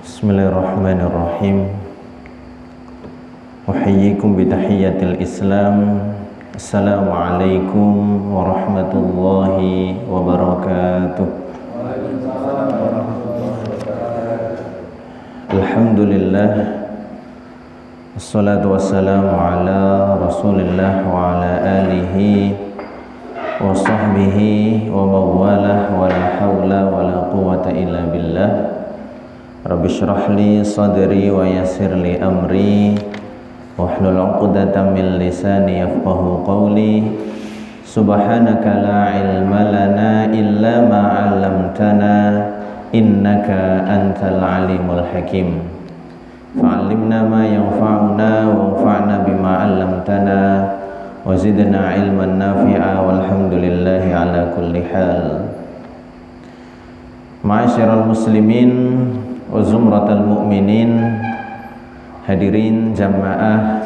Bismillahirrahmanirrahim. Uhayyikum bitahiyyatil Islam. Assalamualaikum warahmatullahi wabarakatuh. Alhamdulillah. Assalatu wassalamu ala Rasulillah wa ala alihi wa sahbihi wa mawalah wa la hawla wa la quwwata illa billah. Rabbi shrah li sadri wa yassir li amri wahlul 'uqdatam min lisani yafqahu qawli. Subhanaka la ilma lana illa ma 'allamtana innaka antal alimul hakim. Fa'allimna ma yanfa'una wanfa'na bima 'allamtana wa zidna ilman nafi'a walhamdulillahi ala kulli hal. Ma'asyiral muslimin wa zumratal mu'minin, hadirin jamaah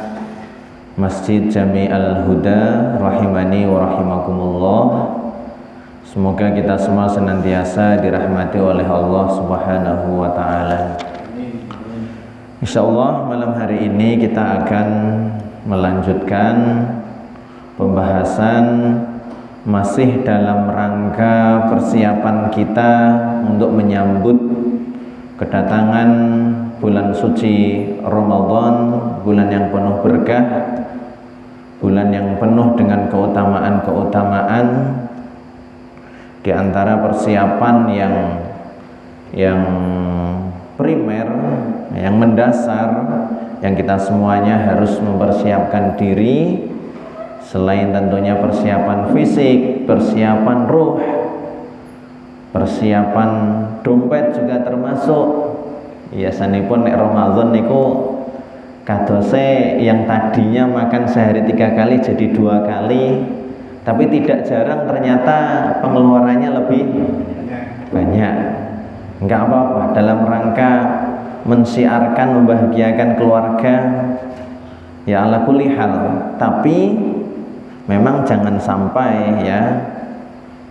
Masjid Jami'al Huda rahimani wa rahimakumullah. Semoga kita semua senantiasa dirahmati oleh Allah Subhanahu wa taala. Insyaallah malam hari ini kita akan melanjutkan pembahasan masih dalam rangka persiapan kita untuk menyambut kedatangan bulan suci Ramadan, bulan yang penuh berkah, bulan yang penuh dengan keutamaan-keutamaan. Di antara persiapan yang primer, yang mendasar, yang kita semuanya harus mempersiapkan diri, selain tentunya persiapan fisik, persiapan ruh, persiapan dompet juga termasuk. Biasanipun nek Ramadan niku kadose yang tadinya makan sehari 3 kali jadi 2 kali, tapi tidak jarang ternyata pengeluarannya lebih banyak. Enggak apa-apa, dalam rangka mensiarkan, membahagiakan keluarga, ya ala kulli hal. Tapi memang jangan sampai ya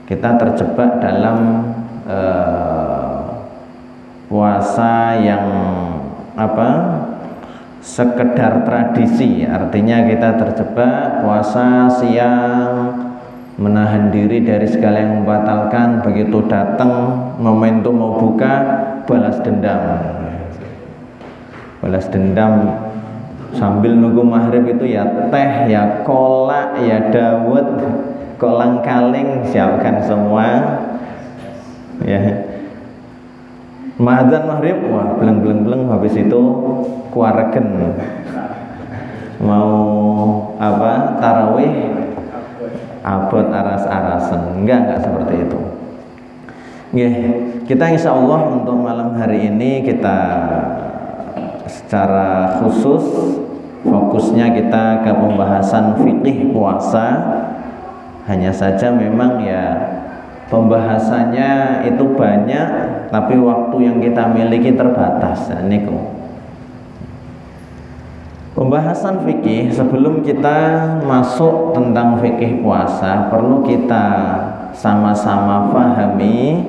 kita terjebak dalam puasa yang sekedar tradisi. Artinya kita terjebak puasa siang, menahan diri dari segala yang membatalkan, begitu datang momentum mau buka balas dendam sambil nunggu maghrib itu ya teh, ya kolak, ya dawet, kolang kaling siapkan semua ya. Madzan maghrib, wah beleng habis itu kuaregen mau tarawih abot aras-arasen. Enggak seperti itu. Kita insya Allah untuk malam hari ini kita secara khusus fokusnya kita ke pembahasan fikih puasa. Hanya saja memang ya pembahasannya itu banyak, tapi waktu yang kita miliki terbatas. Niku pembahasan fikih. Sebelum kita masuk tentang fikih puasa, perlu kita sama-sama pahami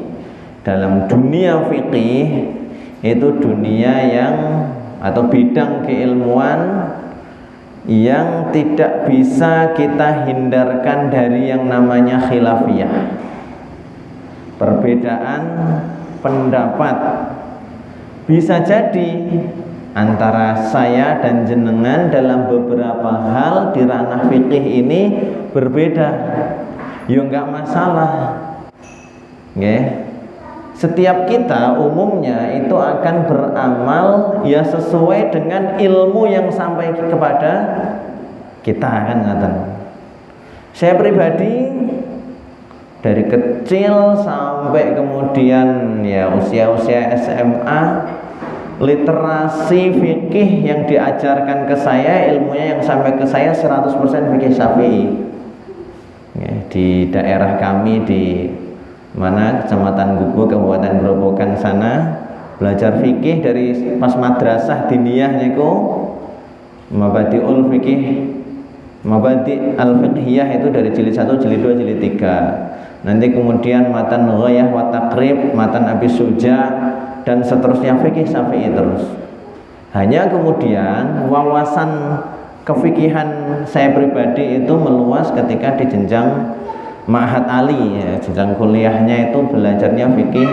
dalam dunia fikih itu dunia yang atau bidang keilmuan yang tidak bisa kita hindarkan dari yang namanya khilafiyah, perbedaan pendapat. Bisa jadi antara saya dan jenengan dalam beberapa hal di ranah fikih ini berbeda, ya enggak masalah. Setiap kita umumnya itu akan beramal ya sesuai dengan ilmu yang sampai kepada kita, kan ngaten. Saya pribadi dari kecil sampai kemudian ya usia-usia SMA, literasi fikih yang diajarkan ke saya, ilmunya yang sampai ke saya 100% fikih Syafi'i. Di daerah kami di Kecamatan Gubo, Kabupaten Grobogan sana, belajar fikih dari pas madrasah diniyah niku, Mabadi'ul Fikih, Mabadi' al-Fiqhiyah itu dari jilid 1, jilid 2, jilid 3. Nanti kemudian matan Ghayah wa Taqrib, matan Abi Suja, dan seterusnya fikih Syafi'i terus. Hanya kemudian wawasan kefikihan saya pribadi itu meluas ketika di jenjang Ma'had Ali ya, jenjang kuliahnya itu belajarnya fikih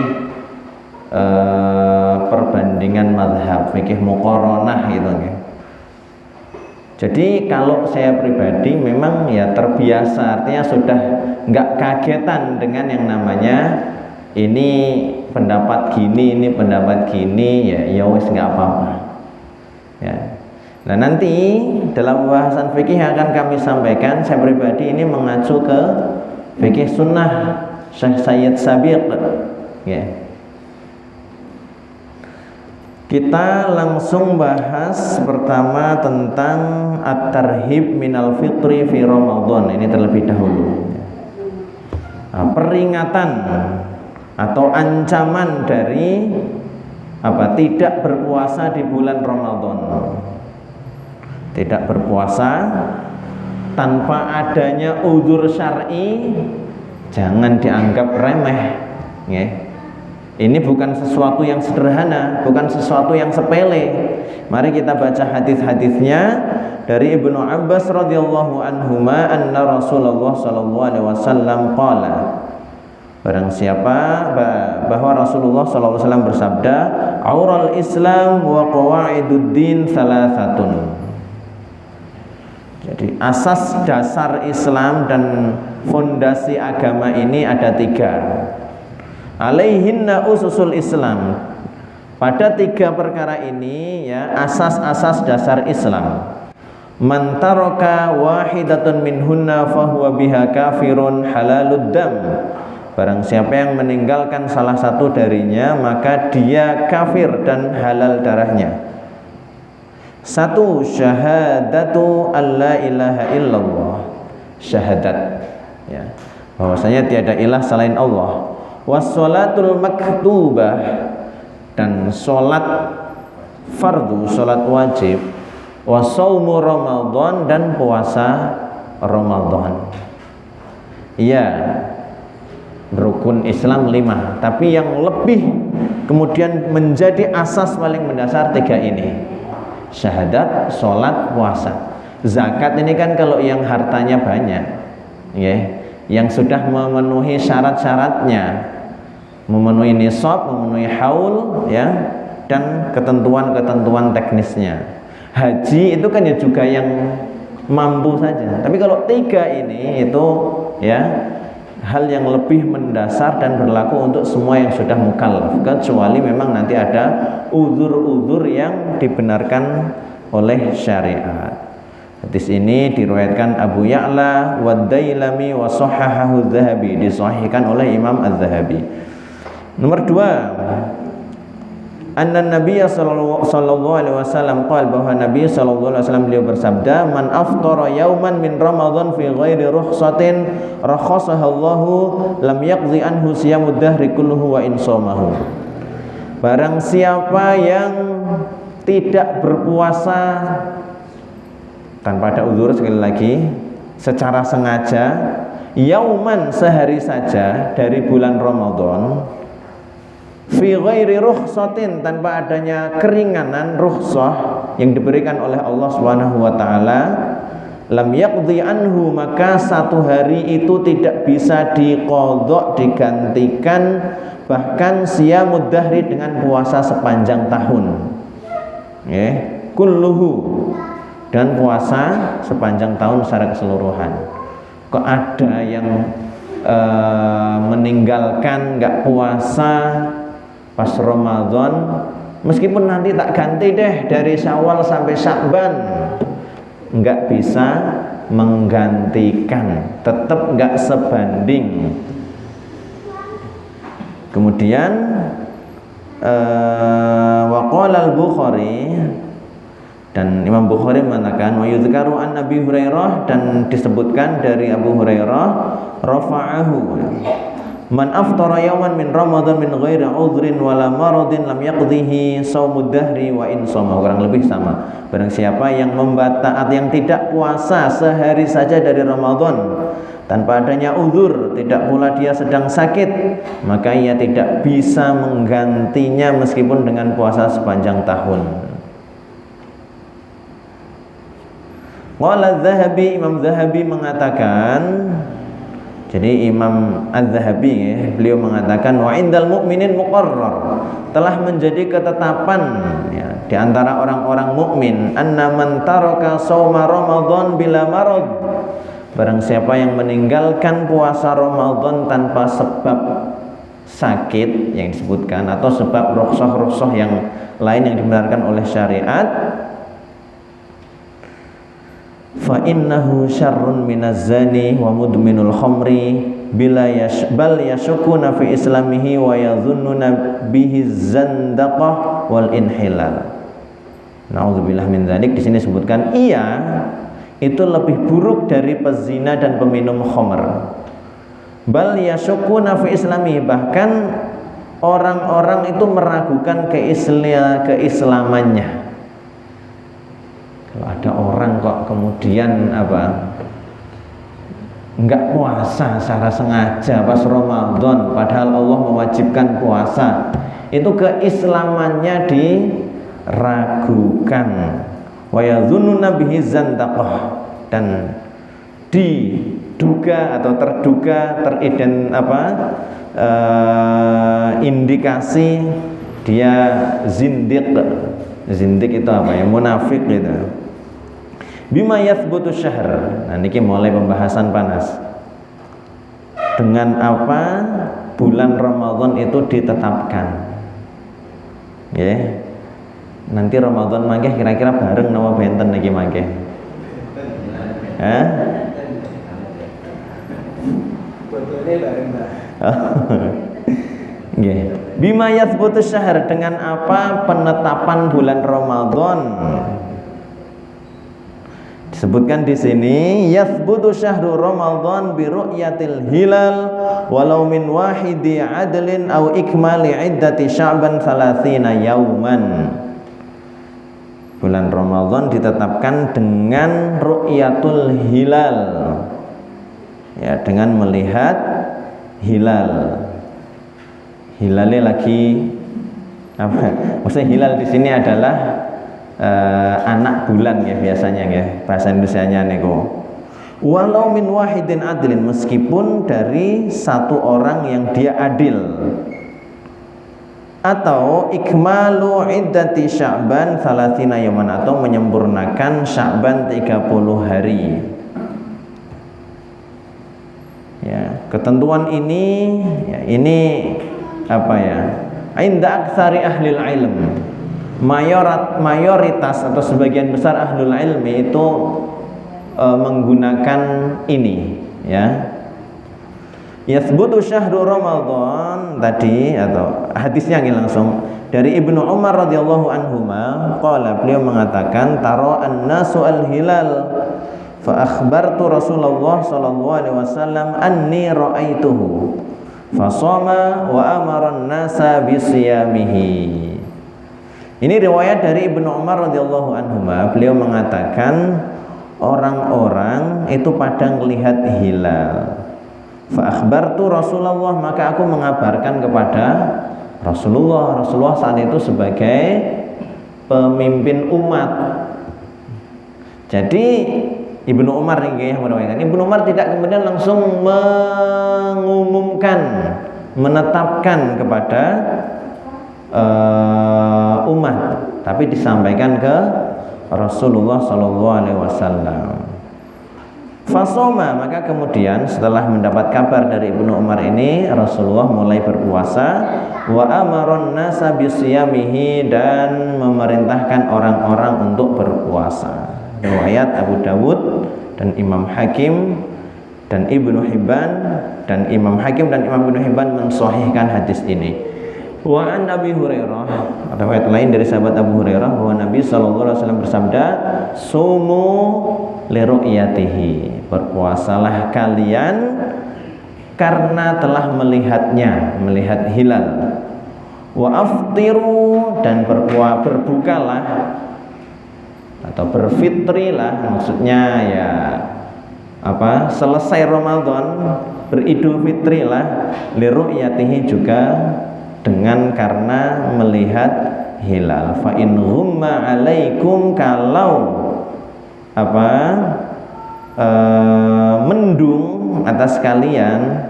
perbandingan mazhab, fikih muqaranah gitu ya. Jadi kalau saya pribadi memang ya terbiasa, artinya sudah nggak kagetan dengan yang namanya ini pendapat gini, ini pendapat gini, ya wes nggak apa-apa. Ya. Nah nanti dalam bahasan fikih yang akan kami sampaikan, saya pribadi ini mengacu ke fikih sunnah Syekh Sayyid Sabiq. Ya. Kita langsung bahas pertama tentang at-tarhib minal fitri fi Ramadan. Ini terlebih dahulu. Nah, peringatan atau ancaman dari tidak berpuasa di bulan Ramadan. Tidak berpuasa tanpa adanya udzur syar'i jangan dianggap remeh, ya. Ini bukan sesuatu yang sederhana, bukan sesuatu yang sepele. Mari kita baca hadis-hadisnya dari Ibnu Abbas radhiyallahu anhuma anna Rasulullah sallallahu alaihi wasallam qala. Barang siapa bahwa Rasulullah sallallahu alaihi wasallam bersabda, "Aural Islam wa qawaiduddin salasatun." Jadi asas dasar Islam dan fondasi agama ini ada 3. Alaihinna ususul Islam. Pada 3 perkara ini ya asas-asas dasar Islam. Man taraka wahidatun minhunna fahuwa biha kafirun halalud dam. Barang siapa yang meninggalkan salah satu darinya maka dia kafir dan halal darahnya. 1. Syahadatu alla ilaha illallah. Syahadat ya, bahwasanya tiada ilah selain Allah. Wassalatul maktubah, dan sholat fardu, sholat wajib. Wasaumu Ramadan, dan puasa Ramadan. Iya, rukun Islam 5, tapi yang lebih kemudian menjadi asas paling mendasar 3 ini: syahadat, sholat, puasa. Zakat ini kan kalau yang hartanya banyak, ya, yang sudah memenuhi syarat-syaratnya, memenuhi nisab, memenuhi haul, ya, dan ketentuan-ketentuan teknisnya. Haji itu kan ya juga yang mampu saja. Tapi kalau 3 ini itu ya hal yang lebih mendasar dan berlaku untuk semua yang sudah mukallaf, kecuali memang nanti ada uzur-uzur yang dibenarkan oleh syariat. Hadis ini diriwayatkan Abu Ya'la wa Dailami wa sahahahu Adz-Dzahabi, disahihkan oleh Imam Adz-Dzahabi. Nomor 2, anna Nabiy sallallahu alaihi wasallam qala, bahwa Nabi sallallahu alaihi wasallam beliau bersabda, man aftara yauman min Ramadan fi ghairi rukhsatin rakhasaha Allahu lam yaqdi anhu siyamud dahri kulluhu wa in shamahu. Barang siapa yang tidak berpuasa tanpa ada uzur, sekali lagi, secara sengaja, yauman, sehari saja dari bulan Ramadan, fi ghairi rukhsatin, tanpa adanya keringanan, rukhsah yang diberikan oleh Allah Subhanahu wa taala, lam yaqdi anhu, maka 1 hari itu tidak bisa diqadha, digantikan, bahkan siyamud dahri, dengan puasa sepanjang tahun, kulluhu, dan puasa sepanjang tahun secara keseluruhan. Kok ada yang meninggalkan nggak puasa pas Ramadan, meskipun nanti tak ganti deh dari Syawal sampai Sya'ban, nggak bisa menggantikan, tetap nggak sebanding. Kemudian waqala al-Bukhari, dan Imam Bukhari mengatakan, wa yudhkaru an Nabi Hurairah, dan disebutkan dari Abu Hurairah, rafa'ahu, man aftara yawman min Ramadan min ghairi udhrin wala maradin lam yaqdihi shaumud dahri wa in shama. Kurang lebih sama. Barang siapa yang yang tidak puasa sehari saja dari Ramadan tanpa adanya uzur, tidak pula dia sedang sakit, maka ia tidak bisa menggantinya meskipun dengan puasa sepanjang tahun. Qala Az-Zahabi, Imam Zahabi mengatakan, jadi Imam Az-Zahabi beliau mengatakan wa indal mu'minin muqarrar, telah menjadi ketetapan ya, di antara orang-orang mukmin, anna man taraka shauma Ramadan bila marad, barang siapa yang meninggalkan puasa Ramadan tanpa sebab sakit yang disebutkan atau sebab rukhsah-rukhsah yang lain yang dibenarkan oleh syariat, fa innahu syarrun minaz zani wa mudminul khamri bal yashukuna fi islamihi wa yadhunnuna bihi zandaqah wal inhilal. Nauzubillah min dzalik. Di sini disebutkan ia itu lebih buruk dari pezina dan peminum khamr. Bal yashukuna fi islamihi, bahkan orang-orang itu meragukan keislamannya. Kalau ada orang kok kemudian enggak puasa secara sengaja pas Ramadan padahal Allah mewajibkan puasa, itu keislamannya diragukan. Wa yadhunnuna bihi zandaqah, dan diduga atau terduga indikasi dia zindiq. Zindiq itu apa ya? Munafik gitu. Bima yathbutu syahr. Nah niki mulai pembahasan panas. Dengan apa bulan Ramadan itu ditetapkan? Ya. Nanti Ramadan mangke kira-kira bareng napa benten niki mangke? Hah? Botolnya bareng, Mbak. Nggih. Bima yathbutu syahr, dengan apa penetapan bulan Ramadan? Disebutkan di sini yathbutu syahru Ramadan bi ru'yatil hilal walau min wahidi adlin aw ikmali iddati Sya'ban 30 yauman. Bulan Ramadan ditetapkan dengan ru'yatul hilal. Ya, dengan melihat hilal. Hilalnya lagi apa? Maksudnya hilal di sini adalah anak bulan ya biasanya ya, bahasa Indonesianya niku. Walau min wahidin adlin, meskipun dari satu orang yang dia adil. Atau ikmalu iddati Sya'ban 30 yaman, atau menyempurnakan Sya'ban 30 hari. Ya, ketentuan ini ya, ini apa ya? Inda aktsari ahlil ilm. Mayoritas atau sebagian besar ahlul ilmi itu menggunakan ini ya. Yathbutu syahru Ramadan tadi, atau hadisnya langsung dari Ibnu Umar radhiyallahu anhuma qala, beliau mengatakan tara an-nasu al-hilal fa akhbartu Rasulullah sallallahu alaihi wasallam anni ra'aituhu fa shama wa amara an-nasa bi siyamihi. Ini riwayat dari Ibnu Umar radhiyallahu anhuma, beliau mengatakan orang-orang itu pada melihat hilal. Fa akhbartu Rasulullah, maka aku mengabarkan kepada Rasulullah. Rasulullah saat itu sebagai pemimpin umat. Jadi Ibnu Umar yang meriwayatkan, Ibnu Umar tidak kemudian langsung mengumumkan, menetapkan kepada umat, tapi disampaikan ke Rasulullah sallallahu alaihi wasallam. Fasoma, maka kemudian setelah mendapat kabar dari Ibnu Umar ini, Rasulullah mulai berpuasa. Wa amaron nasa bisiyamihi, dan memerintahkan orang-orang untuk berpuasa. Riwayat Abu Dawud dan Imam Hakim dan Ibnu Hibban, dan Imam Hakim dan Imam Ibnu Hibban mensahihkan hadis ini. Wa an Abi Hurairah, riwayat lain dari sahabat Abu Hurairah bahwa Nabi sallallahu alaihi wasallam bersabda, "Sumu li ru'yatihi." Berpuasalah kalian karena telah melihatnya, melihat hilal. Wa aftiru, dan berbukalah atau berfitrilah, maksudnya ya selesai Ramadan beridul fitri lah liru'yatihi juga dengan karena melihat hilal. Fa in ghumma alaikum, kalau mendung atas kalian,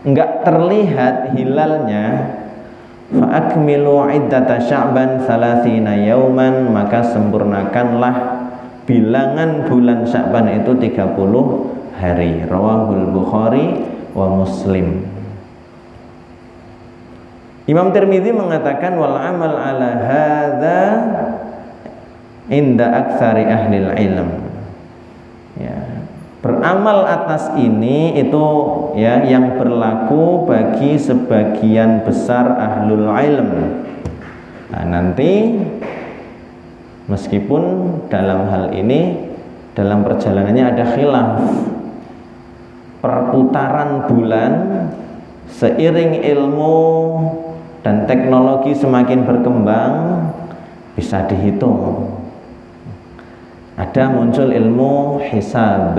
enggak terlihat hilalnya, fa akmilu iddata Sya'ban 30 yauman, maka sempurnakanlah bilangan bulan Sya'ban itu 30 hari. Rawahul Bukhari wa Muslim. Imam Tirmidzi mengatakan wal amal ala hadza inda aktsari ahli ilm. Ya, beramal atas ini itu ya yang berlaku bagi sebagian besar ahlul ilm. Nah, nanti meskipun dalam hal ini dalam perjalanannya ada khilaf, perputaran bulan seiring ilmu dan teknologi semakin berkembang bisa dihitung. Ada muncul ilmu hisab,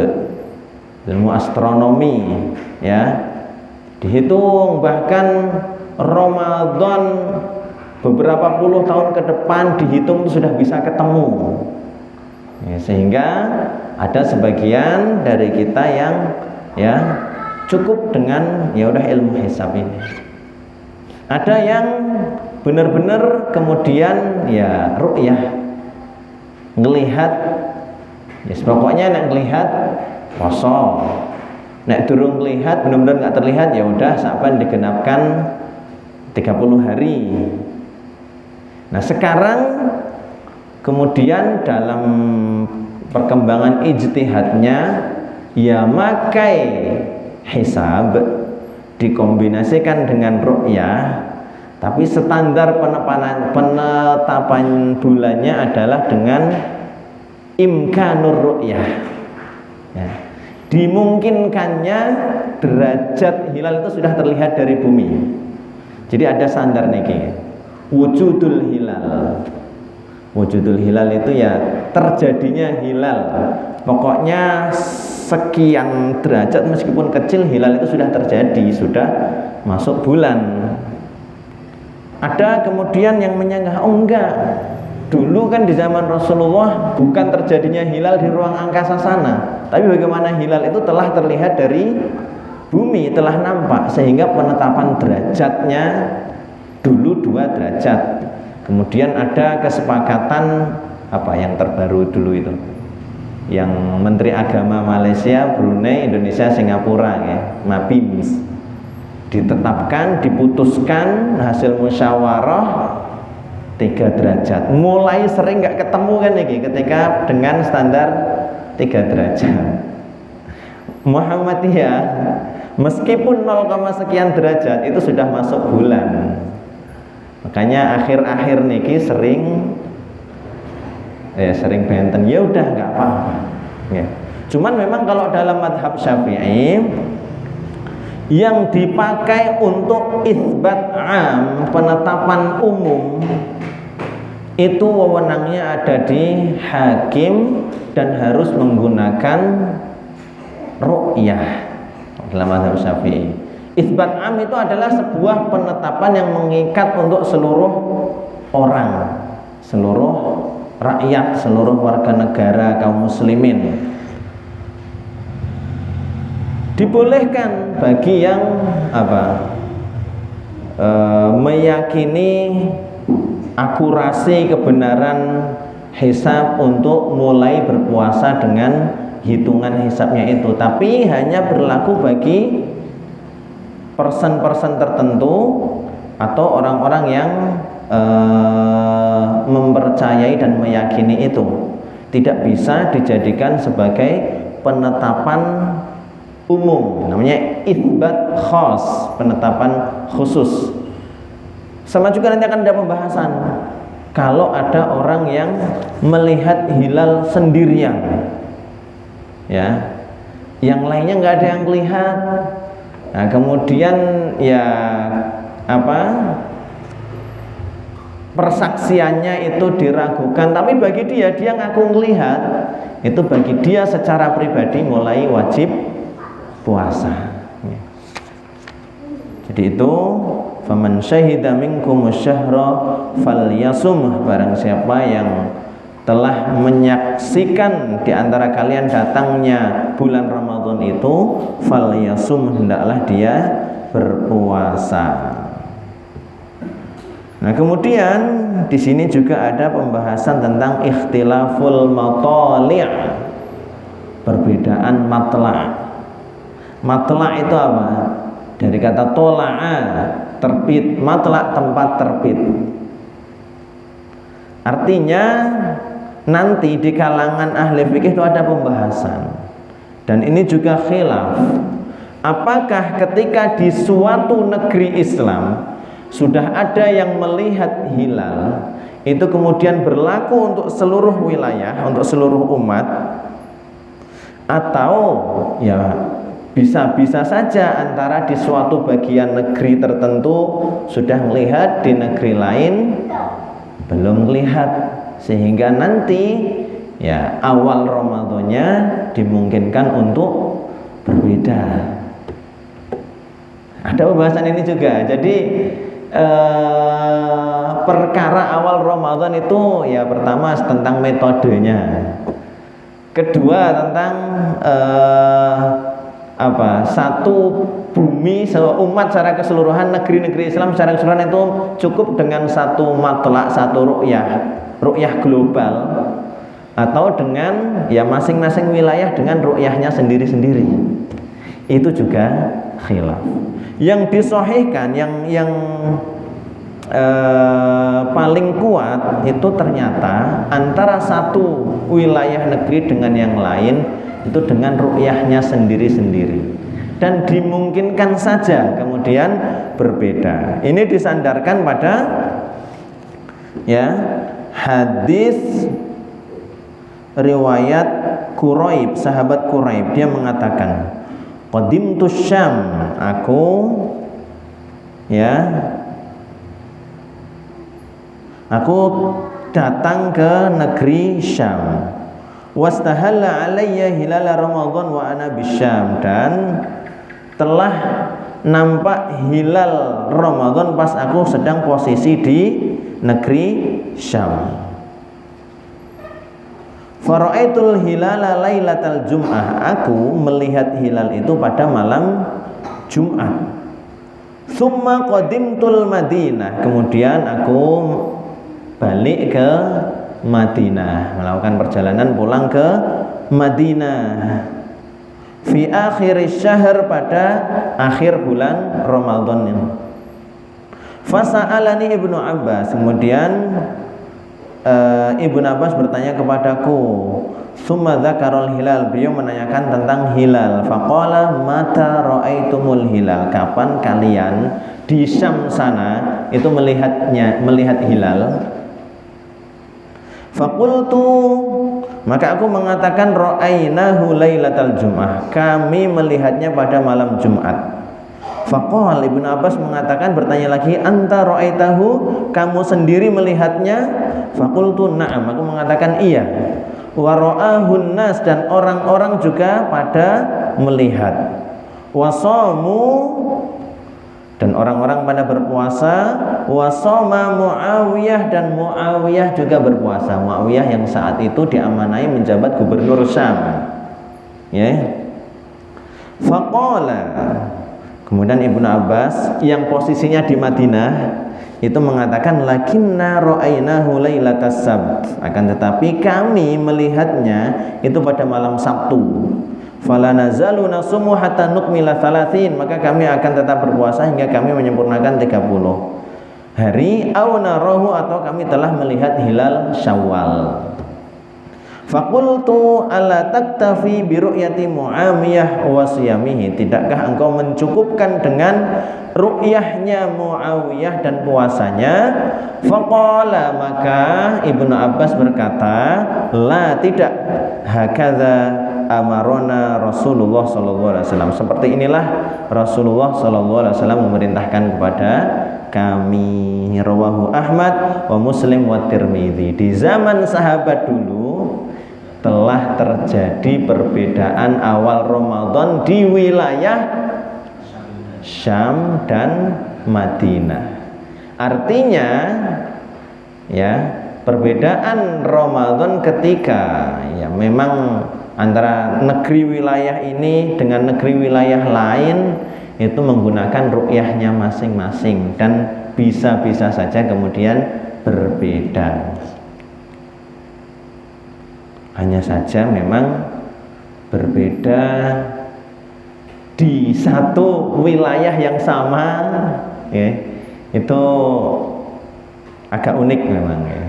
ilmu astronomi, ya, dihitung bahkan Ramadan beberapa puluh tahun ke depan dihitung sudah bisa ketemu. Ya, sehingga ada sebagian dari kita yang ya cukup dengan ya udah ilmu hisab ini. Ada yang benar-benar kemudian ya ru'yah, ngelihat, ya pokoknya nek ngelihat poso, nek durung ngelihat benar-benar nggak terlihat ya udah Sya'ban digenapkan 30 hari. Nah sekarang kemudian dalam perkembangan ijtihadnya ya makai hisab dikombinasikan dengan ru'yah, tapi standar penetapan bulannya adalah dengan imkanur ru'yah, ya, dimungkinkannya derajat hilal itu sudah terlihat dari bumi. Jadi ada standar niki, wujudul hilal. Wujudul hilal itu ya terjadinya hilal, pokoknya sekian derajat meskipun kecil hilal itu sudah terjadi, sudah masuk bulan. Ada kemudian yang menyanggah, oh enggak, dulu kan di zaman Rasulullah bukan terjadinya hilal di ruang angkasa sana, tapi bagaimana hilal itu telah terlihat dari bumi, telah nampak, sehingga penetapan derajatnya dulu 2 derajat. Kemudian ada kesepakatan yang terbaru dulu itu, yang Menteri Agama Malaysia, Brunei, Indonesia, Singapura, ya, MABIMS, ditetapkan, diputuskan hasil musyawarah 3 derajat. Mulai sering nggak ketemu kan ini ketika dengan standar 3 derajat. Muhammadiyah meskipun 0, sekian derajat itu sudah masuk bulan. Makanya akhir-akhir niki sering benten, ya udah nggak apa-apa. Ya. Cuman memang kalau dalam madhab Syafi'i yang dipakai untuk itsbat am, penetapan umum, itu wewenangnya ada di hakim dan harus menggunakan ru'yah dalam madhab Syafi'i. Itsbat am itu adalah sebuah penetapan yang mengikat untuk seluruh orang, seluruh rakyat, seluruh warga negara kaum muslimin. Dibolehkan bagi yang meyakini akurasi kebenaran hisab untuk mulai berpuasa dengan hitungan hisabnya itu, tapi hanya berlaku bagi person-person tertentu atau orang-orang yang mempercayai dan meyakini itu. Tidak bisa dijadikan sebagai penetapan umum, namanya itsbat khas, penetapan khusus. Sama juga nanti akan ada pembahasan kalau ada orang yang melihat hilal sendirian, ya, yang lainnya nggak ada yang lihat. Nah kemudian ya persaksiannya itu diragukan, tapi bagi dia ngaku ngelihat, itu bagi dia secara pribadi mulai wajib puasa. Jadi itu faman syahida minkumus syahra falyasum, barang siapa yang telah menyaksikan di antara kalian datangnya bulan Ramadan itu, falyasum, hendaklah dia berpuasa. Nah, kemudian di sini juga ada pembahasan tentang ikhtilaful matali', perbedaan matla'. Matla' itu apa? Dari kata tola'a, terbit, matla' tempat terbit. Artinya nanti di kalangan ahli fikih itu ada pembahasan, dan ini juga khilaf. Apakah ketika di suatu negeri Islam sudah ada yang melihat hilal, itu kemudian berlaku untuk seluruh wilayah, untuk seluruh umat, atau ya bisa saja antara di suatu bagian negeri tertentu sudah melihat, di negeri lain belum melihat, sehingga nanti ya awal Ramadannya dimungkinkan untuk berbeda. Ada pembahasan ini juga. Jadi perkara awal Ramadan itu ya pertama tentang metodenya, kedua tentang satu bumi, umat secara keseluruhan, negeri-negeri Islam secara keseluruhan itu cukup dengan satu matlak, satu ru'yah global, atau dengan ya masing-masing wilayah dengan ru'yahnya sendiri-sendiri. Itu juga khilaf. Yang disahihkan, yang paling kuat itu ternyata antara satu wilayah negeri dengan yang lain itu dengan ru'yahnya sendiri-sendiri, dan dimungkinkan saja kemudian berbeda. Ini disandarkan pada ya hadis riwayat Quraib, sahabat Quraib. Dia mengatakan, qadimtu Syam, aku datang ke negeri Syam. Wastahalla alayya hilal Ramadan wa ana bisyam, dan telah nampak hilal Ramadan pas aku sedang posisi di negeri Syam. Fara'aitul hilala lailatal jum'ah, aku melihat hilal itu pada malam Jumat. Tsumma qadimtul Madinah, kemudian aku balik ke Madinah, melakukan perjalanan pulang ke Madinah. Fi akhir syahr, pada akhir bulan Ramadan ini. Fasa'alani Ibnu Abbas, kemudian Ibnu Abbas bertanya kepadaku. Summa dzakarul hilal, beliau menanyakan tentang hilal. Faqala mata ra'aitumul hilal, kapan kalian di Syam sana itu melihat hilal? Faqultu, maka aku mengatakan ra'ainahu lailatal jum'ah, kami melihatnya pada malam Jumat. Faqal, Ibnu Abbas mengatakan, bertanya lagi, anta ra'aitahu, kamu sendiri melihatnya? Faqultu na'am, aku mengatakan iya. Wa ra'ahun nas, dan orang-orang juga pada melihat. Wasamu, dan orang-orang pada berpuasa. Wasoma Muawiyah, dan Muawiyah juga berpuasa. Muawiyah yang saat itu diamanai menjabat gubernur Syam. Ya. Faqala, kemudian Ibnu Abbas yang posisinya di Madinah itu mengatakan, lakinna ra'ainahu lailatas sabt, akan tetapi kami melihatnya itu pada malam Sabtu. Fala nazalu nasumu hatta nukmila 30, maka kami akan tetap berpuasa hingga kami menyempurnakan 30 hari. Au narahu, atau kami telah melihat hilal Syawal. Faqultu ala taktafi bi ru'yati Muawiyah wa siyamihi, tidakkah engkau mencukupkan dengan ru'yahnya Muawiyah dan puasanya? Faqala, maka Ibnu Abbas berkata, la, tidak, hakadza amarona Rasulullah sallallahu alaihi wasallam, seperti inilah Rasulullah sallallahu alaihi wasallam memerintahkan kepada kami. Rawahu Ahmad wa Muslim wa Tirmidzi. Di zaman sahabat dulu telah terjadi perbedaan awal Ramadan di wilayah Syam dan Madinah. Artinya ya, perbedaan Ramadan ketika ya memang antara negeri wilayah ini dengan negeri wilayah lain itu menggunakan ru'yahnya masing-masing dan bisa-bisa saja kemudian berbeda. Hanya saja memang berbeda di satu wilayah yang sama ya, itu agak unik memang ya.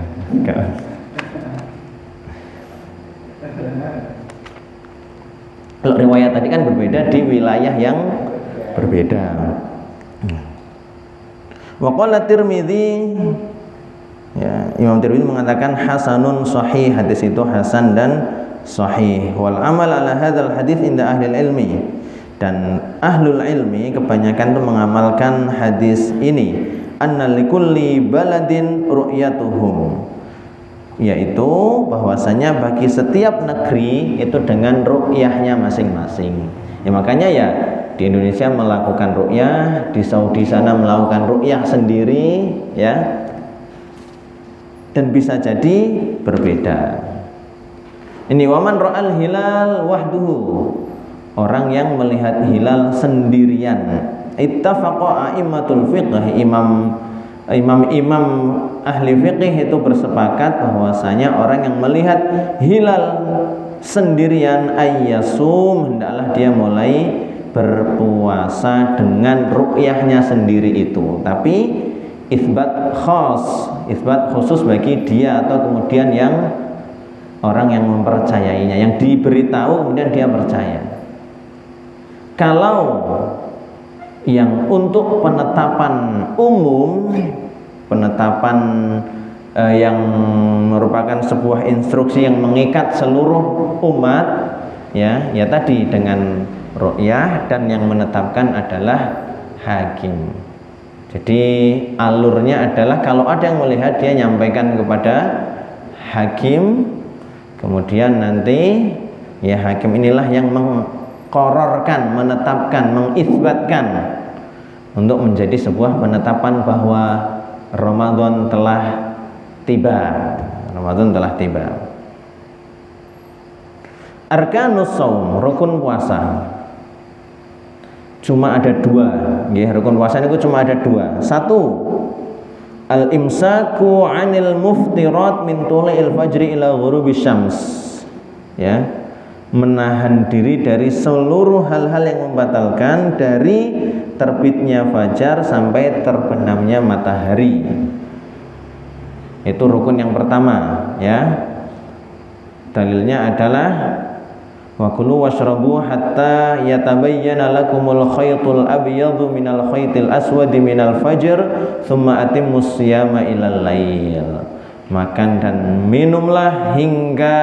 Kalau riwayat tadi kan berbeda di wilayah yang berbeda. Wa qala Tirmidzi, ya, Imam Tirmidzi mengatakan hasanun sahih, hadis itu hasan dan sahih. Wal amal ala hadzal hadis inda ahli ilmi, dan ahlul ilmi kebanyakan itu mengamalkan hadis ini, anna likulli baladin ru'yatuhum, yaitu bahwasanya bagi setiap negeri itu dengan ru'yahnya masing-masing. Ya makanya ya di Indonesia melakukan ru'yah, di Saudi sana melakukan ru'yah sendiri ya. Dan bisa jadi berbeda. Ini waman ra'al hilal wahduhu, orang yang melihat hilal sendirian. Ittafaqa a'immatul fiqh, imam-imam ahli fiqh itu bersepakat bahwasanya orang yang melihat hilal sendirian ayyasum, hendaklah dia mulai berpuasa dengan ru'yahnya sendiri itu. Tapi isbat khas, isbat khusus bagi dia atau kemudian yang orang yang mempercayainya, yang diberitahu kemudian dia percaya. Kalau yang untuk penetapan umum, penetapan yang merupakan sebuah instruksi yang mengikat seluruh umat, ya tadi dengan ru'yah, dan yang menetapkan adalah hakim. Jadi alurnya adalah kalau ada yang melihat dia nyampaikan kepada hakim, kemudian nanti ya hakim inilah yang mengqararkan, menetapkan, mengisbatkan untuk menjadi sebuah penetapan bahwa Ramadan telah tiba. Ramadan telah tiba. Arkanus shaum, rukun puasa cuma ada dua, ya, rukun puasa itu cuma ada dua. Satu, al-imsaku 'anil muftirat min tula'il fajri ila ghurubis syams, ya, menahan diri dari seluruh hal-hal yang membatalkan dari terbitnya fajar sampai terbenamnya matahari. Itu rukun yang pertama, ya. Dalilnya adalah wa kulu washrabu hatta yatabayyana lakumul khaytul abyadu minal khaytil aswadi minal fajr thumma atimmus siyama ilal lail. Makan dan minumlah hingga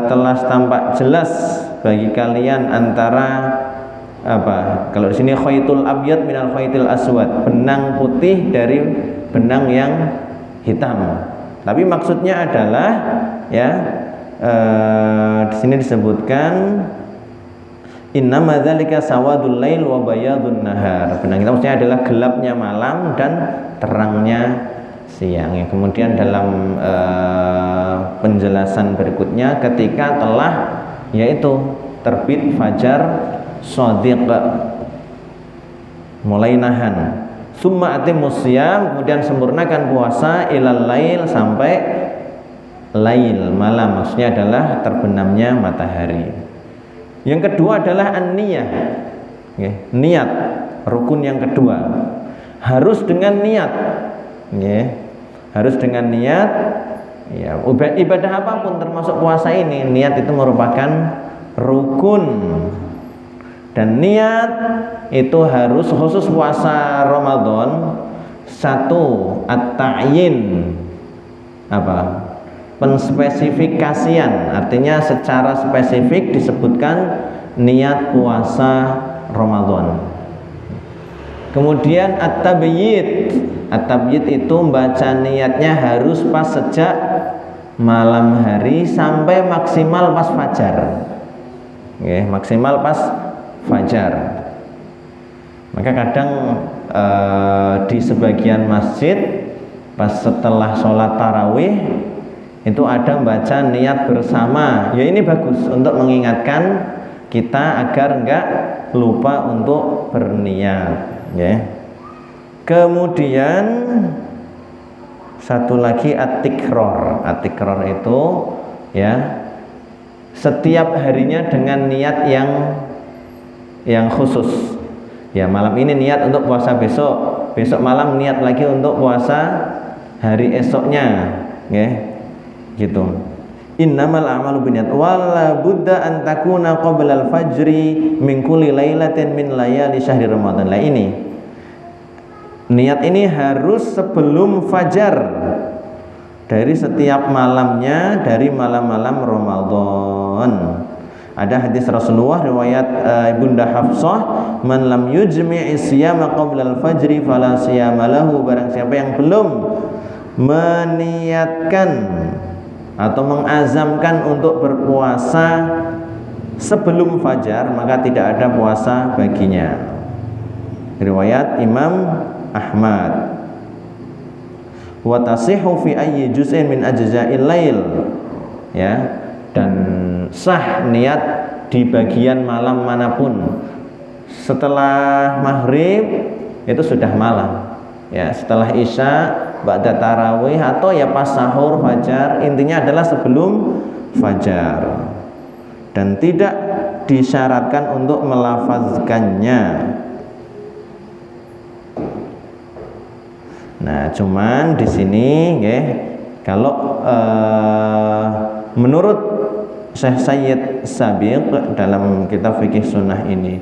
telah tampak jelas bagi kalian antara apa? Kalau di sini khaytul abyad minal khaytil aswad, benang putih dari benang yang hitam. Tapi maksudnya adalah ya di sini disebutkan innama dzalika sawadul lail wa bayadun nahar. Benang itu maksudnya adalah gelapnya malam dan terangnya siang. Ya, kemudian dalam penjelasan berikutnya ketika telah yaitu terbit fajar shadiq mulai nahan. Summa atimmus siyam, kemudian sempurnakan puasa ilal lail sampai lail malam, maksudnya adalah terbenamnya matahari. Yang kedua adalah an-niyah, okay. Niat, rukun yang kedua harus dengan niat, okay. Harus dengan niat. Ya, ibadah apapun termasuk puasa ini, niat itu merupakan rukun. Dan niat itu harus khusus puasa Ramadan. Satu, at-ta'yin, apa? Penspesifikasian, artinya secara spesifik disebutkan niat puasa Ramadan. Kemudian at-tabyid, at-tabyid itu baca niatnya harus pas sejak malam hari sampai maksimal pas fajar. Nggih, maksimal pas fajar. Maka kadang di sebagian masjid pas setelah sholat tarawih itu ada baca niat bersama. Ya ini bagus untuk mengingatkan kita agar enggak lupa untuk berniat, ya. Kemudian satu lagi at-tikror. At-tikror itu ya setiap harinya dengan niat yang khusus. Ya, malam ini niat untuk puasa besok, besok malam niat lagi untuk puasa hari esoknya, ya. Gitu. Innamal a'malu binniyat wala budda an takuna qabla al-fajri min kulli lailatin min layali syahri Ramadan. Lah ini. Niat ini harus sebelum fajar dari setiap malamnya dari malam-malam Ramadan. Ada hadis Rasulullah riwayat Ibunda Hafsah, man lam yujmi'i siyama qabla al-fajri fala siyama lahu. Barang siapa yang belum meniatkan atau mengazamkan untuk berpuasa sebelum fajar, maka tidak ada puasa baginya. Riwayat Imam Ahmad. Wa tasihhu fi ayyi juz'in min ajza'il lail. Ya, dan sah niat di bagian malam manapun. Setelah maghrib itu sudah malam. Ya, setelah isya, ba'da tarawih atau ya pas sahur fajar, intinya adalah sebelum fajar. Dan tidak disyaratkan untuk melafazkannya. Nah, cuman di sini nggih, kalau menurut Syekh Sayyid Sabiq dalam kitab fikih sunnah ini,